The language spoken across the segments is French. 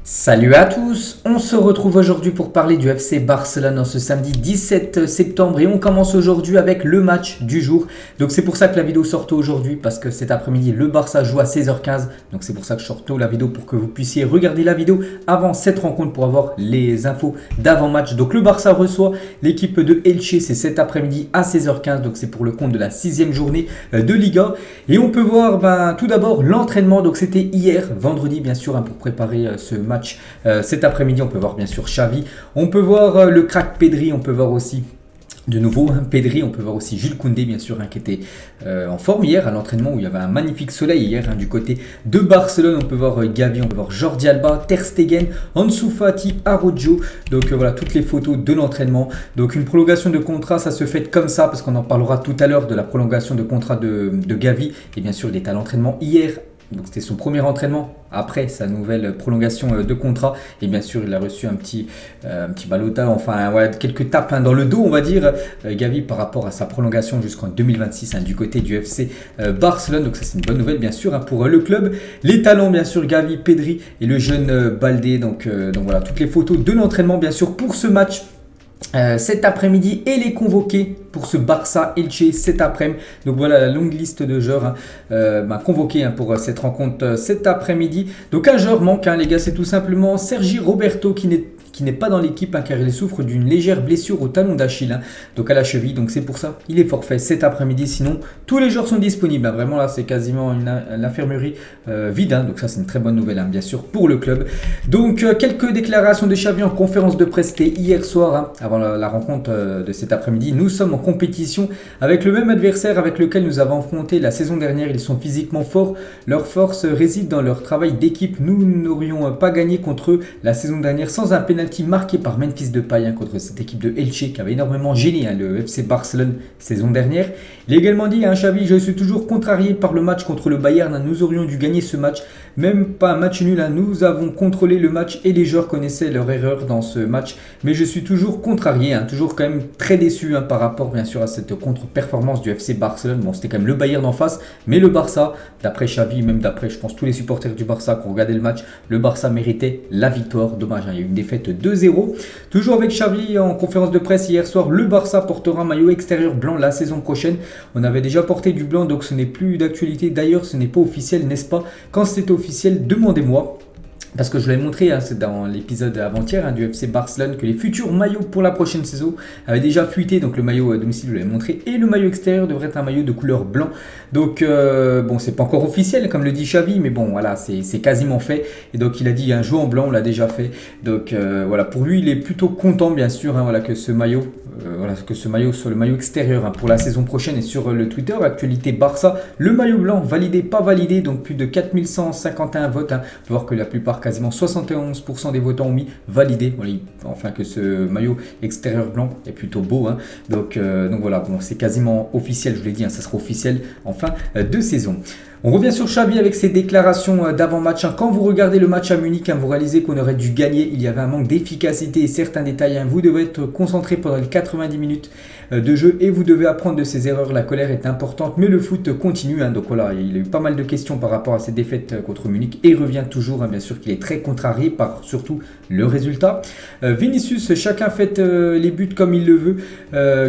Salut à tous, on se retrouve aujourd'hui pour parler du FC Barcelone en ce samedi 17 septembre et on commence aujourd'hui avec le match du jour. Donc c'est pour ça que la vidéo sort tôt aujourd'hui parce que cet après-midi le Barça joue à 16h15. Donc c'est pour ça que je sors tôt la vidéo pour que vous puissiez regarder la vidéo avant cette rencontre pour avoir les infos d'avant-match. Donc le Barça reçoit l'équipe de Elche, c'est cet après-midi à 16h15. Donc c'est pour le compte de la 6e journée de Liga. Et on peut voir tout d'abord l'entraînement. Donc c'était hier, vendredi bien sûr, pour préparer ce match. Cet après-midi, on peut voir bien sûr Xavi, on peut voir le crack Pedri, on peut voir aussi de nouveau Pedri, on peut voir aussi Jules Koundé bien sûr qui était en forme hier à l'entraînement où il y avait un magnifique soleil hier du côté de Barcelone. On peut voir Gavi, on peut voir Jordi Alba, Ter Stegen, Ansu Fati, Araujo. Donc voilà toutes les photos de l'entraînement. Donc une prolongation de contrat, ça se fait comme ça parce qu'on en parlera tout à l'heure de la prolongation de contrat de Gavi. Et bien sûr il était à l'entraînement hier. Donc c'était son premier entraînement après sa nouvelle prolongation de contrat. Et bien sûr, il a reçu un petit balotage, quelques tapes dans le dos, on va dire, Gavi, par rapport à sa prolongation jusqu'en 2026 du côté du FC Barcelone. Donc ça, c'est une bonne nouvelle, bien sûr, pour le club. Les talents, bien sûr, Gavi, Pedri et le jeune Baldé. Donc voilà, toutes les photos de l'entraînement, bien sûr, pour ce match. Cet après-midi et les convoqués pour ce Barça Elche cet après-midi. Donc voilà la longue liste de joueurs convoqués pour cette rencontre cet après-midi. Donc un joueur manque les gars, c'est tout simplement Sergi Roberto qui n'est pas dans l'équipe car il souffre d'une légère blessure au talon d'Achille, donc à la cheville. Donc c'est pour ça il est forfait cet après-midi. Sinon tous les joueurs sont disponibles. Vraiment là c'est quasiment l'infirmerie vide. Donc ça c'est une très bonne nouvelle bien sûr pour le club. Donc quelques déclarations de Xavi en conférence de presse hier soir avant la rencontre de cet après-midi. Nous sommes en compétition avec le même adversaire avec lequel nous avons affronté la saison dernière. Ils sont physiquement forts, leur force réside dans leur travail d'équipe. Nous n'aurions pas gagné contre eux la saison dernière sans un penalty marqué par Memphis Depay contre cette équipe de Elche qui avait énormément gêné le FC Barcelone saison dernière. Il a également dit Xavi, je suis toujours contrarié par le match contre le Bayern. Nous aurions dû gagner ce match, même pas un match nul. Nous avons contrôlé le match et les joueurs connaissaient leur erreur dans ce match, mais je suis toujours contrarié, toujours quand même très déçu par rapport bien sûr à cette contre-performance du FC Barcelone. Bon, c'était quand même le Bayern en face, mais le Barça, d'après Xavi, même d'après je pense tous les supporters du Barça qui ont regardé le match, le Barça méritait la victoire. Dommage, il y a eu une défaite 2-0. Toujours avec Xavi en conférence de presse hier soir, le Barça portera un maillot extérieur blanc la saison prochaine. On avait déjà porté du blanc, donc ce n'est plus d'actualité. D'ailleurs, ce n'est pas officiel, n'est-ce pas? Quand c'est officiel, demandez-moi. Parce que je l'ai montré, c'est dans l'épisode avant-hier du FC Barcelone que les futurs maillots pour la prochaine saison avaient déjà fuité. Donc le maillot à domicile, je l'avais montré. Et le maillot extérieur devrait être un maillot de couleur blanc. Donc bon, c'est pas encore officiel comme le dit Xavi. Mais bon, voilà, c'est quasiment fait. Et donc il a dit un jour en blanc, on l'a déjà fait. Donc voilà, pour lui, il est plutôt content bien sûr que ce maillot... soit le maillot extérieur pour la saison prochaine. Et sur le Twitter, actualité Barça, le maillot blanc validé, pas validé, donc plus de 4151 votes. On peut voir que la plupart, quasiment 71% des votants ont mis validé. Voilà, enfin que ce maillot extérieur blanc est plutôt beau. Donc voilà, bon, c'est quasiment officiel, je vous l'ai dit, ça sera officiel en fin de saison. On revient sur Xavi avec ses déclarations d'avant-match. Quand vous regardez le match à Munich, vous réalisez qu'on aurait dû gagner. Il y avait un manque d'efficacité et certains détails. Vous devez être concentré pendant les 90 minutes de jeu et vous devez apprendre de ces erreurs. La colère est importante, mais le foot continue. Donc voilà, il a eu pas mal de questions par rapport à cette défaite contre Munich et revient toujours, bien sûr, qu'il est très contrarié par surtout le résultat. Vinicius, chacun fait les buts comme il le veut,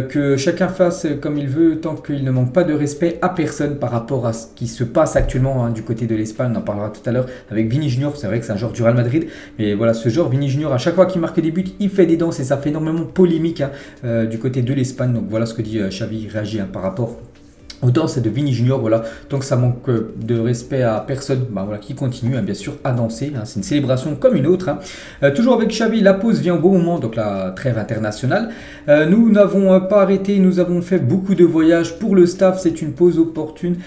que chacun fasse comme il veut tant qu'il ne manque pas de respect à personne par rapport à ce qui se passe actuellement du côté de l'Espagne. On en parlera tout à l'heure avec Vini Junior. C'est vrai que c'est un joueur du Real Madrid, mais voilà, ce joueur Vini Junior, à chaque fois qu'il marque des buts, il fait des danses et ça fait énormément polémique du côté de l'Espagne. Donc voilà ce que dit Xavi, il réagit par rapport aux danses de Vini Junior. Voilà, tant que ça manque de respect à personne, qui continue bien sûr à danser. C'est une célébration comme une autre. Toujours avec Xavi, la pause vient au bon moment, donc la trêve internationale. Nous n'avons pas arrêté, nous avons fait beaucoup de voyages pour le staff. C'est une pause opportune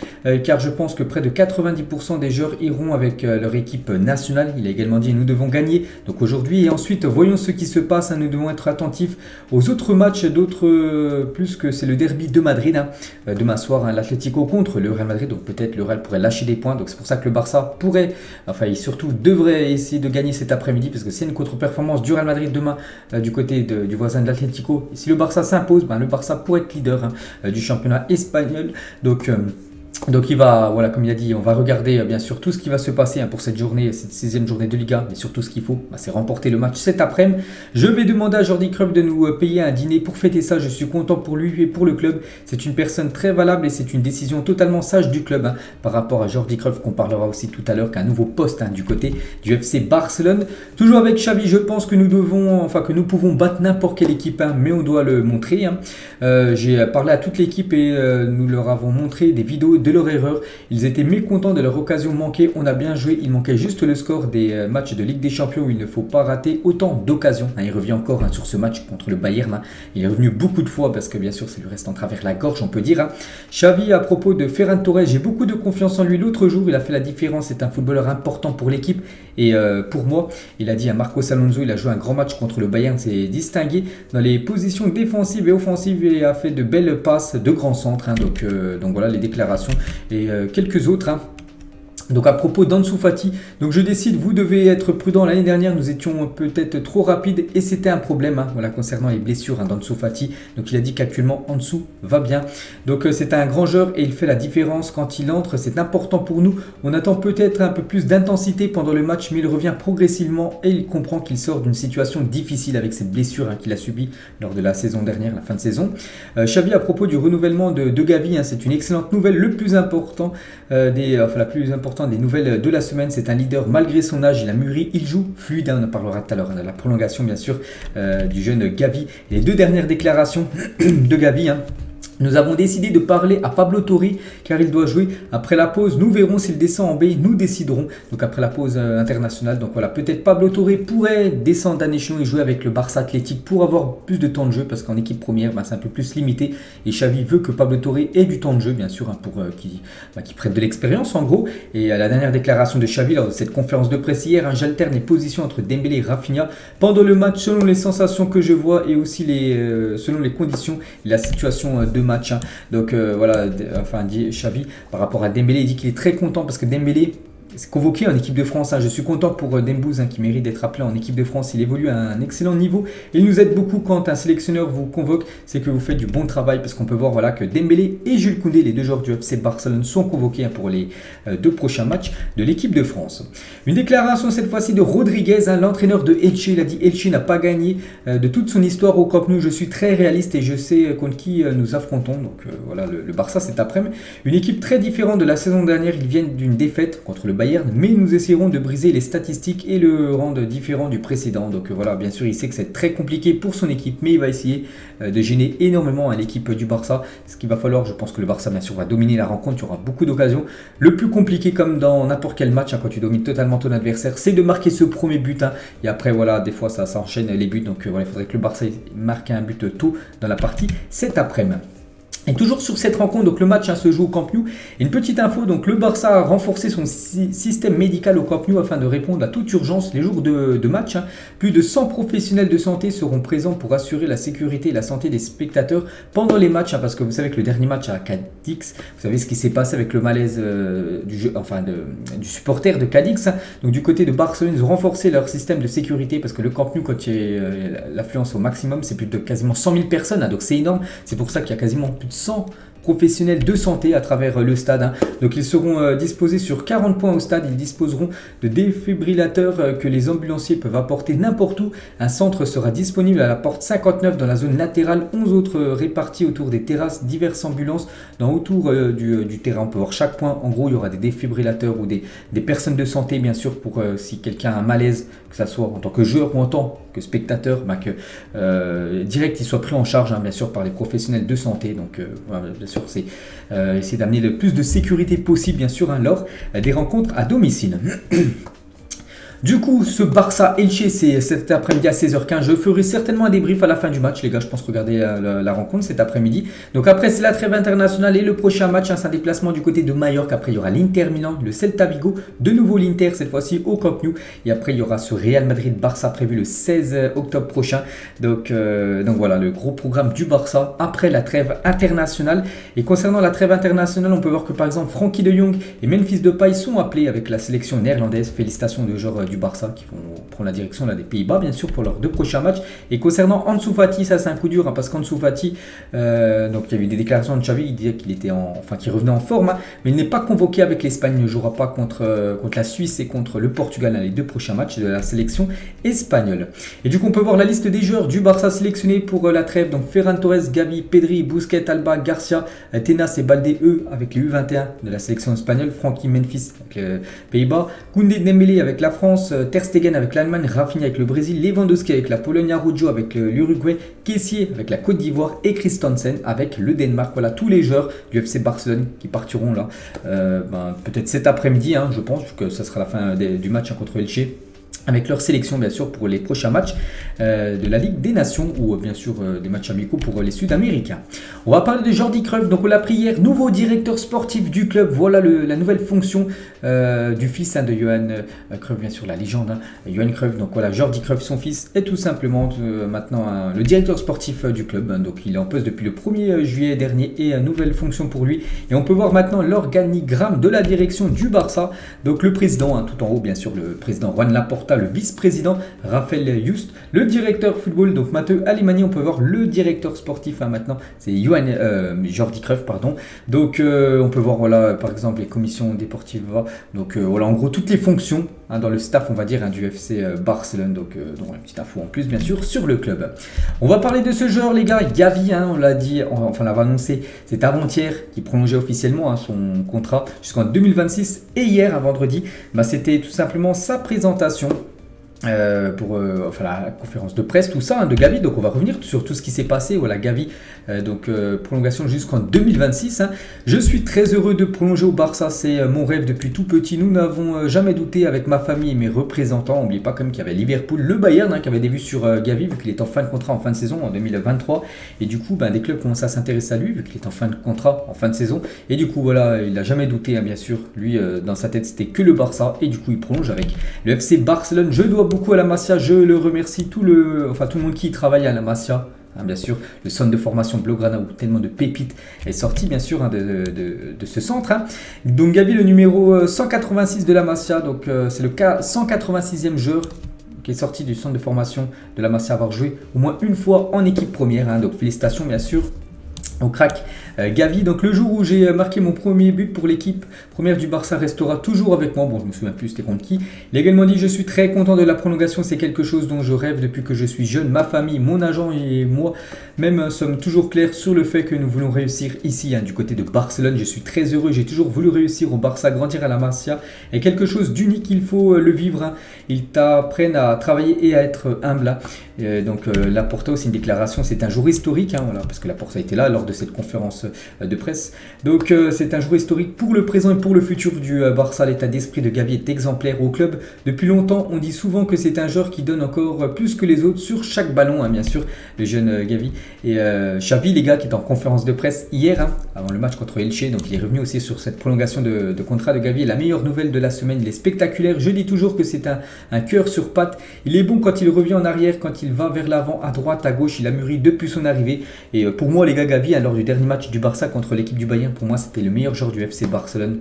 car je pense que près de 90% des joueurs iront avec leur équipe nationale. Il a également dit nous devons gagner donc aujourd'hui et ensuite voyons ce qui se passe. Nous devons être attentifs aux autres matchs, d'autres plus que c'est le derby de Madrid demain soir. L'Atlético contre le Real Madrid, donc peut-être le Real pourrait lâcher des points, donc c'est pour ça que le Barça pourrait, il surtout devrait essayer de gagner cet après-midi parce que c'est une contre-performance du Real Madrid demain du côté du voisin de l'Atlético. Et si le Barça s'impose, le Barça pourrait être leader du championnat espagnol. Donc Donc il va, voilà, comme il a dit, on va regarder bien sûr tout ce qui va se passer pour cette journée, cette sixième journée de Liga, mais surtout ce qu'il faut, c'est remporter le match cet après-midi. Je vais demander à Jordi Cruyff de nous payer un dîner pour fêter ça, je suis content pour lui et pour le club. C'est une personne très valable et c'est une décision totalement sage du club par rapport à Jordi Cruyff qu'on parlera aussi tout à l'heure, qu'un nouveau poste du côté du FC Barcelone. Toujours avec Xavi, je pense que que nous pouvons battre n'importe quelle équipe, mais on doit le montrer. J'ai parlé à toute l'équipe et nous leur avons montré des vidéos de leur erreur. Ils étaient mécontents de leur occasion manquée. On a bien joué. Il manquait juste le score des matchs de Ligue des Champions où il ne faut pas rater autant d'occasions. Il revient encore sur ce match contre le Bayern. Il est revenu beaucoup de fois parce que bien sûr ça lui reste en travers la gorge, on peut dire. Xavi, à propos de Ferran Torres, j'ai beaucoup de confiance en lui. L'autre jour, il a fait la différence. C'est un footballeur important pour l'équipe et pour moi. Il a dit à Marcos Alonso, il a joué un grand match contre le Bayern. C'est distingué dans les positions défensives et offensives et a fait de belles passes, de grands centres. Donc voilà les déclarations. Et quelques autres. Donc à propos d'Ansu Fati, donc je décide, vous devez être prudent. L'année dernière, nous étions peut-être trop rapides et c'était un problème voilà, concernant les blessures d'Ansu Fati. Donc il a dit qu'actuellement Ansu va bien. Donc c'est un grand joueur et il fait la différence quand il entre. C'est important pour nous. On attend peut-être un peu plus d'intensité pendant le match, mais il revient progressivement et il comprend qu'il sort d'une situation difficile avec cette blessure qu'il a subie lors de la saison dernière, la fin de saison. Xavi, à propos du renouvellement de Gavi, c'est une excellente nouvelle. Le plus important la plus importante des nouvelles de la semaine, c'est un leader malgré son âge, il a mûri, il joue fluide, on en parlera tout à l'heure de la prolongation bien sûr du jeune Gavi. Les deux dernières déclarations de Gavi, nous avons décidé de parler à Pablo Torre car il doit jouer après la pause. Nous verrons s'il descend en B, nous déciderons. Donc après la pause internationale. Donc voilà, peut-être Pablo Torre pourrait descendre d'un échelon et jouer avec le Barça Athletic pour avoir plus de temps de jeu parce qu'en équipe première, c'est un peu plus limité. Et Xavi veut que Pablo Torre ait du temps de jeu, bien sûr, pour qu'il prenne de l'expérience en gros. Et à la dernière déclaration de Xavi lors de cette conférence de presse hier, j'alterne les positions entre Dembélé et Rafinha pendant le match selon les sensations que je vois et aussi selon les conditions et la situation de match. Donc voilà, dit Xavi par rapport à Dembélé, il dit qu'il est très content parce que Dembélé c'est convoqué en équipe de France. Je suis content pour Dembouz qui mérite d'être appelé en équipe de France. Il évolue à un excellent niveau. Il nous aide beaucoup quand un sélectionneur vous convoque. C'est que vous faites du bon travail parce qu'on peut voir que Dembélé et Jules Koundé, les deux joueurs du FC Barcelone, sont convoqués pour les deux prochains matchs de l'équipe de France. Une déclaration cette fois-ci de Rodriguez, l'entraîneur de Elche. Il a dit Elche n'a pas gagné de toute son histoire au Camp Nou. Je suis très réaliste et je sais contre qui nous affrontons. Donc voilà le Barça cet après-midi. Une équipe très différente de la saison dernière. Ils viennent d'une défaite contre le Bayern, mais nous essaierons de briser les statistiques et le rendre différent du précédent. Donc voilà, bien sûr, il sait que c'est très compliqué pour son équipe, mais il va essayer de gêner énormément l'équipe du Barça. Ce qu'il va falloir, je pense que le Barça, bien sûr, va dominer la rencontre. Il y aura beaucoup d'occasions. Le plus compliqué, comme dans n'importe quel match, quand tu domines totalement ton adversaire, c'est de marquer ce premier but. Et après, voilà, des fois, ça enchaîne les buts. Donc voilà, il faudrait que le Barça marque un but tôt dans la partie cet après-midi. Et toujours sur cette rencontre, donc le match se joue au Camp Nou. Et une petite info, donc le Barça a renforcé son système médical au Camp Nou afin de répondre à toute urgence les jours de match. Plus de 100 professionnels de santé seront présents pour assurer la sécurité et la santé des spectateurs pendant les matchs. Parce que vous savez que le dernier match à Cadix, vous savez ce qui s'est passé avec le malaise du supporter de Cadix. Donc du côté de Barcelone, ils ont renforcé leur système de sécurité parce que le Camp Nou, quand il y a l'affluence au maximum, c'est plus de quasiment 100 000 personnes. Donc c'est énorme. C'est pour ça qu'il y a quasiment plus de 100 professionnels de santé à travers le stade. Donc ils seront disposés sur 40 points au stade. Ils disposeront de défibrillateurs que les ambulanciers peuvent apporter n'importe où. Un centre sera disponible à la porte 59 dans la zone latérale. 11 autres répartis autour des terrasses, diverses ambulances autour du terrain. On peut voir chaque point. En gros, il y aura des défibrillateurs ou des personnes de santé, bien sûr, pour si quelqu'un a un malaise, que ce soit en tant que joueur ou en tant que spectateur, direct il soit pris en charge, bien sûr, par les professionnels de santé. Donc voilà, bien sûr, c'est essayer d'amener le plus de sécurité possible, bien sûr, lors des rencontres à domicile. Du coup, ce Barça-Elche, c'est cet après-midi à 16h15. Je ferai certainement un débrief à la fin du match, les gars. Je pense regarder la rencontre cet après-midi. Donc après, c'est la trêve internationale et le prochain match, c'est un déplacement du côté de Majorque. Après, il y aura l'Inter Milan, le Celta Vigo, de nouveau l'Inter, cette fois-ci au Camp Nou. Et après, il y aura ce Real Madrid-Barça prévu le 16 octobre prochain. Donc voilà, le gros programme du Barça après la trêve internationale. Et concernant la trêve internationale, on peut voir que par exemple, Frenkie de Jong et Memphis Depay sont appelés avec la sélection néerlandaise. Félicitations de joueurs du Barça qui vont prendre la direction là, des Pays-Bas, bien sûr, pour leurs 2 prochains matchs. Et concernant Ansu Fati, ça c'est un coup dur, parce qu'Ansu Fati, donc il y a eu des déclarations de Xavi, il disait qu'il revenait en forme, mais il n'est pas convoqué avec l'Espagne, il ne jouera pas contre la Suisse et contre le Portugal, les 2 prochains matchs de la sélection espagnole. Et du coup, on peut voir la liste des joueurs du Barça sélectionnés pour la trêve. Donc Ferran Torres, Gavi, Pedri, Busquets, Alba, Garcia, Tenas et Baldé, eux, avec les U21 de la sélection espagnole, Frankie, Memphis avec les Pays-Bas, Koundé, Dembélé avec la France, Ter Stegen avec l'Allemagne, Rafinha avec le Brésil, Lewandowski avec la Pologne, Araujo avec l'Uruguay, Kessié avec la Côte d'Ivoire et Christensen avec le Danemark. Voilà tous les joueurs du FC Barcelone qui partiront là, peut-être cet après-midi, je pense que ça sera la fin du match contre Elche, avec leur sélection bien sûr pour les prochains matchs de la Ligue des Nations ou bien sûr des matchs amicaux pour les Sud-Américains. On va parler de Jordi Cruyff, donc on l'a appris hier, nouveau directeur sportif du club. Voilà la nouvelle fonction du fils de Johan Cruyff, bien sûr la légende, Johan Cruyff. Donc voilà, Jordi Cruyff, son fils, est tout simplement maintenant le directeur sportif du club. Donc il est en poste depuis le 1er juillet dernier et nouvelle fonction pour lui. Et on peut voir maintenant l'organigramme de la direction du Barça. Donc le président, tout en haut bien sûr, le président Juan Laporta, le vice-président Raphaël Just, le directeur football, donc Matteo Alemany. On peut voir le directeur sportif maintenant, c'est Jordi Cruyff, pardon. Donc on peut voir voilà par exemple les commissions déportives. Donc voilà en gros toutes les fonctions dans le staff, on va dire, du FC Barcelone. Donc une petite info en plus bien sûr sur le club. On va parler de ce joueur les gars, Gavi, on l'a dit, enfin on l'avait annoncé, c'est avant-hier qui prolongeait officiellement son contrat jusqu'en 2026, et hier, vendredi, c'était tout simplement sa présentation pour la conférence de presse, tout ça, de Gavi. Donc on va revenir sur tout ce qui s'est passé. Voilà, Gavi, prolongation jusqu'en 2026. Je suis très heureux de prolonger au Barça, c'est mon rêve depuis tout petit. Nous n'avons jamais douté avec ma famille et mes représentants. N'oubliez pas quand même qu'il y avait Liverpool, le Bayern qui avait des vues sur Gavi vu qu'il est en fin de contrat en fin de saison en 2023. Et du coup, des clubs commencent à s'intéresser à lui vu qu'il est en fin de contrat en fin de saison. Et du coup, voilà, il n'a jamais douté, bien sûr. Lui, dans sa tête, c'était que le Barça. Et du coup, il prolonge avec le FC Barcelone. Je dois beaucoup à la Masia, je le remercie, tout le monde qui travaille à la Masia, bien sûr, le centre de formation Blaugrana où tellement de pépites est sorti bien sûr de ce centre. Donc Gavi, le numéro 186 de la Masia, donc c'est le 186e joueur qui est sorti du centre de formation de la Masia, avoir joué au moins une fois en équipe première, donc félicitations bien sûr au crack Gavi. Donc le jour où j'ai marqué mon premier but pour l'équipe première du Barça restera toujours avec moi. Bon, je me souviens plus c'était contre qui. Il a également dit: je suis très content de la prolongation, c'est quelque chose dont je rêve depuis que je suis jeune. Ma famille, mon agent et moi même sommes toujours clairs sur le fait que nous voulons réussir ici, du côté de Barcelone. Je suis très heureux, j'ai toujours voulu réussir au Barça. Grandir à la Masia est quelque chose d'unique, il faut le vivre. Ils t'apprennent à travailler et à être humble. Donc Laporta aussi une déclaration, c'est un jour historique, voilà, parce que Laporta était là lors de cette conférence de presse. Donc c'est un jour historique pour le présent et pour le futur du Barça. L'état d'esprit de Gavi est exemplaire au club. Depuis longtemps, on dit souvent que c'est un joueur qui donne encore plus que les autres sur chaque ballon, bien sûr, le jeune Gavi. Et Xavi, les gars, qui est en conférence de presse hier, avant le match contre Elche, donc il est revenu aussi sur cette prolongation de contrat de Gavi. La meilleure nouvelle de la semaine, il est spectaculaire. Je dis toujours que c'est un cœur sur pattes. Il est bon quand il revient en arrière, quand il va vers l'avant, à droite, à gauche. Il a mûri depuis son arrivée. Et pour moi, les gars, Gavi, lors du dernier match du Barça contre l'équipe du Bayern, pour moi, c'était le meilleur joueur du FC Barcelone.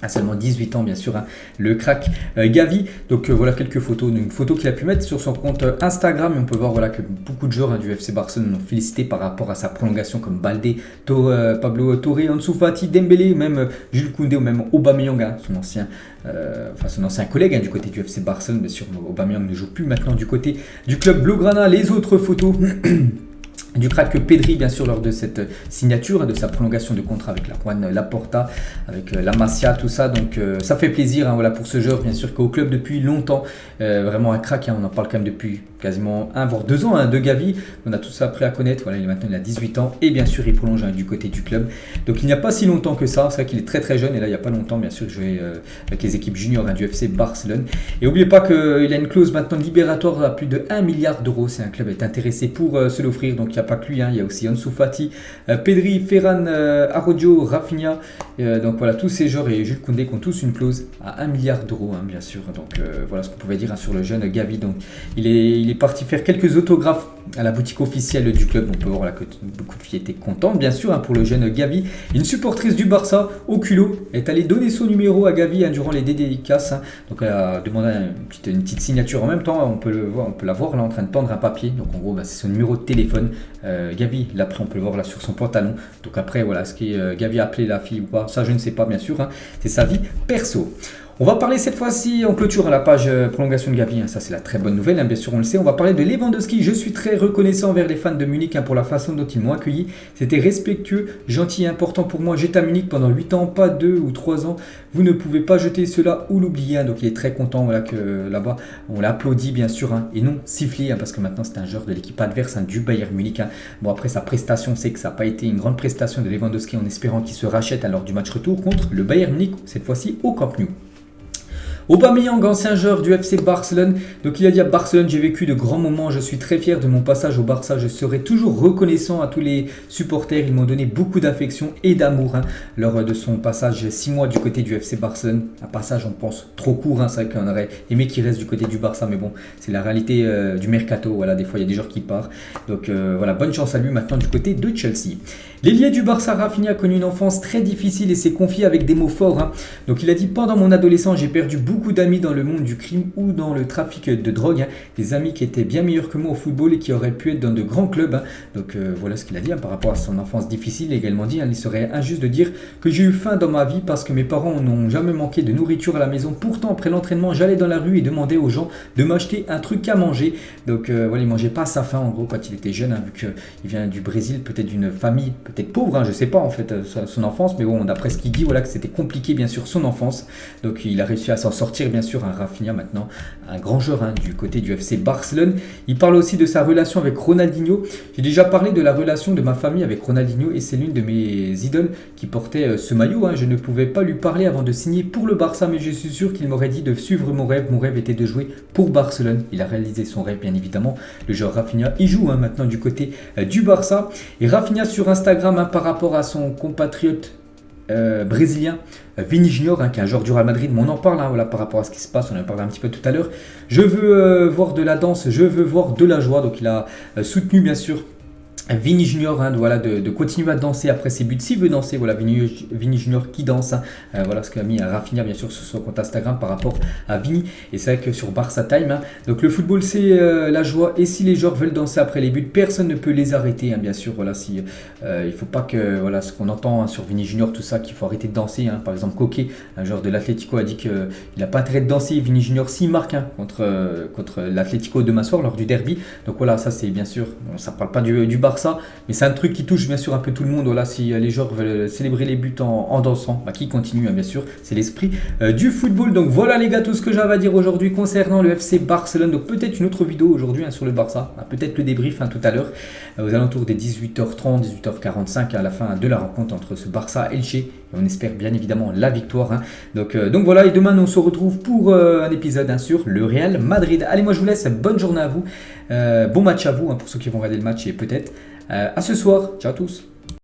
À seulement 18 ans, bien sûr, le crack Gavi. Donc voilà quelques photos, une photo qu'il a pu mettre sur son compte Instagram. Et on peut voir que beaucoup de joueurs du FC Barcelone l'ont félicité par rapport à sa prolongation, comme Baldé, Pablo Torre, Ansu Fati, Dembélé, même Jules Koundé ou même Aubameyang, son ancien collègue du côté du FC Barcelone. Bien sûr, Aubameyang ne joue plus maintenant du côté du club Blaugrana. Les autres photos du crack Pedri, bien sûr, lors de cette signature, de sa prolongation de contrat avec la Juan Laporta, avec la Masia, tout ça. Donc ça fait plaisir pour ce joueur, bien sûr, qui est au club depuis longtemps. Vraiment un crack, on en parle quand même depuis quasiment 1 voire 2 ans de Gavi. On a tous appris à connaître. Voilà, il a 18 ans et bien sûr il prolonge du côté du club. Donc il n'y a pas si longtemps que ça. C'est vrai qu'il est très très jeune et là il n'y a pas longtemps, bien sûr, il jouait avec les équipes juniors du FC Barcelone. Et n'oubliez pas qu'il a une clause maintenant libératoire à plus de 1 milliard d'euros. Si un club est intéressé pour se l'offrir, donc il y a pas que lui, il y a aussi Ansu Fati, Pedri, Ferran, Arrojo, Rafinha. Donc voilà, tous ces joueurs et Jules Koundé qui ont tous une clause à 1 milliard d'euros, bien sûr. Donc voilà ce qu'on pouvait dire sur le jeune Gavi. Donc il est parti faire quelques autographes à la boutique officielle du club. On peut voir là que beaucoup de filles étaient contentes, bien sûr, pour le jeune Gavi. Une supportrice du Barça, au culot, est allée donner son numéro à Gavi durant les dédicaces. Donc elle a demandé une petite signature en même temps. On peut la voir là en train de tendre un papier. Donc en gros, c'est son numéro de téléphone. Gavi, là, après, on peut le voir là sur son pantalon. Donc après, voilà, ce qui est Gavi a appelé la fille ou pas, ça je ne sais pas, bien sûr. C'est sa vie perso. On va parler cette fois-ci, en clôture à la page prolongation de Gavi, ça c'est la très bonne nouvelle, bien sûr on le sait. On va parler de Lewandowski. Je suis très reconnaissant envers les fans de Munich pour la façon dont ils m'ont accueilli. C'était respectueux, gentil et important pour moi. J'étais à Munich pendant 8 ans, pas 2 ou 3 ans. Vous ne pouvez pas jeter cela ou l'oublier. Donc il est très content que là-bas on l'applaudit bien sûr, et non sifflé, parce que maintenant c'est un joueur de l'équipe adverse, du Bayern Munich. Bon, après sa prestation, c'est que ça n'a pas été une grande prestation de Lewandowski, en espérant qu'il se rachète lors du match retour contre le Bayern Munich, cette fois-ci au Camp Nou. Aubameyang, ancien joueur du FC Barcelone. Donc il a dit à Barcelone: j'ai vécu de grands moments, je suis très fier de mon passage au Barça, je serai toujours reconnaissant à tous les supporters, ils m'ont donné beaucoup d'affection et d'amour lors de son passage 6 mois du côté du FC Barcelone. Un passage, on pense, trop court, c'est vrai qu'on aurait aimé qu'il reste du côté du Barça, mais bon, c'est la réalité du mercato, voilà, des fois il y a des joueurs qui partent. Donc voilà, bonne chance à lui maintenant du côté de Chelsea. L'ailier du Barça, Rafinha, a connu une enfance très difficile et s'est confié avec des mots forts. Donc il a dit: pendant mon adolescence, j'ai perdu beaucoup d'amis dans le monde du crime ou dans le trafic de drogue. Des amis qui étaient bien meilleurs que moi au football et qui auraient pu être dans de grands clubs. Donc voilà ce qu'il a dit par rapport à son enfance difficile. Il a également dit: il serait injuste de dire que j'ai eu faim dans ma vie parce que mes parents n'ont jamais manqué de nourriture à la maison. Pourtant, après l'entraînement, j'allais dans la rue et demandais aux gens de m'acheter un truc à manger. Donc voilà, il mangeait pas sa faim en gros quand il était jeune, vu qu'il vient du Brésil, peut-être d'une famille peut-être pauvre, je sais pas en fait son enfance, mais bon, d'après ce qu'il dit, voilà, que c'était compliqué bien sûr son enfance. Donc il a réussi à s'en sortir bien sûr. Rafinha maintenant, un grand joueur du côté du FC Barcelone. Il parle aussi de sa relation avec Ronaldinho. J'ai déjà parlé de la relation de ma famille avec Ronaldinho et c'est l'une de mes idoles qui portait ce maillot. Je ne pouvais pas lui parler avant de signer pour le Barça, mais je suis sûr qu'il m'aurait dit de suivre mon rêve. Mon rêve était de jouer pour Barcelone. Il a réalisé son rêve bien évidemment. Le joueur Rafinha, il joue maintenant du côté du Barça. Et Rafinha sur Instagram, par rapport à son compatriote brésilien Vini Junior, qui est un joueur du Real Madrid, mais on en parle voilà, par rapport à ce qui se passe, on en parlé un petit peu tout à l'heure. Je veux voir de la danse, je veux voir de la joie. Donc il a soutenu bien sûr Vini Junior, voilà, de continuer à danser après ses buts. S'il veut danser, voilà, Vini Junior qui danse. Voilà ce qu'a mis Rafinha bien sûr sur son compte Instagram par rapport à Vini. Et c'est vrai que sur Barça Time, donc le football c'est la joie. Et si les joueurs veulent danser après les buts, personne ne peut les arrêter, bien sûr. Voilà, si il faut pas que voilà ce qu'on entend sur Vini Junior, tout ça, qu'il faut arrêter de danser. Par exemple, Koké, un joueur de l'Atlético, a dit qu'il n'a pas intérêt de danser. Vini Junior s'il marque contre l'Atlético demain soir lors du derby. Donc voilà, ça c'est bien sûr, ça parle pas du Barça. Mais c'est un truc qui touche bien sûr un peu tout le monde. Voilà, si les joueurs veulent célébrer les buts en dansant, qui continue bien sûr, c'est l'esprit du football. Donc voilà les gars, tout ce que j'avais à dire aujourd'hui concernant le FC Barcelone. Donc peut-être une autre vidéo aujourd'hui sur le Barça, peut-être le débrief tout à l'heure aux alentours des 18h30, 18h45 à la fin de la rencontre entre ce Barça Elche. Et on espère bien évidemment la victoire. Donc voilà, et demain on se retrouve pour un épisode sur le Real Madrid. Allez, moi je vous laisse, bonne journée à vous, bon match à vous pour ceux qui vont regarder le match, et peut-être à ce soir. Ciao à tous.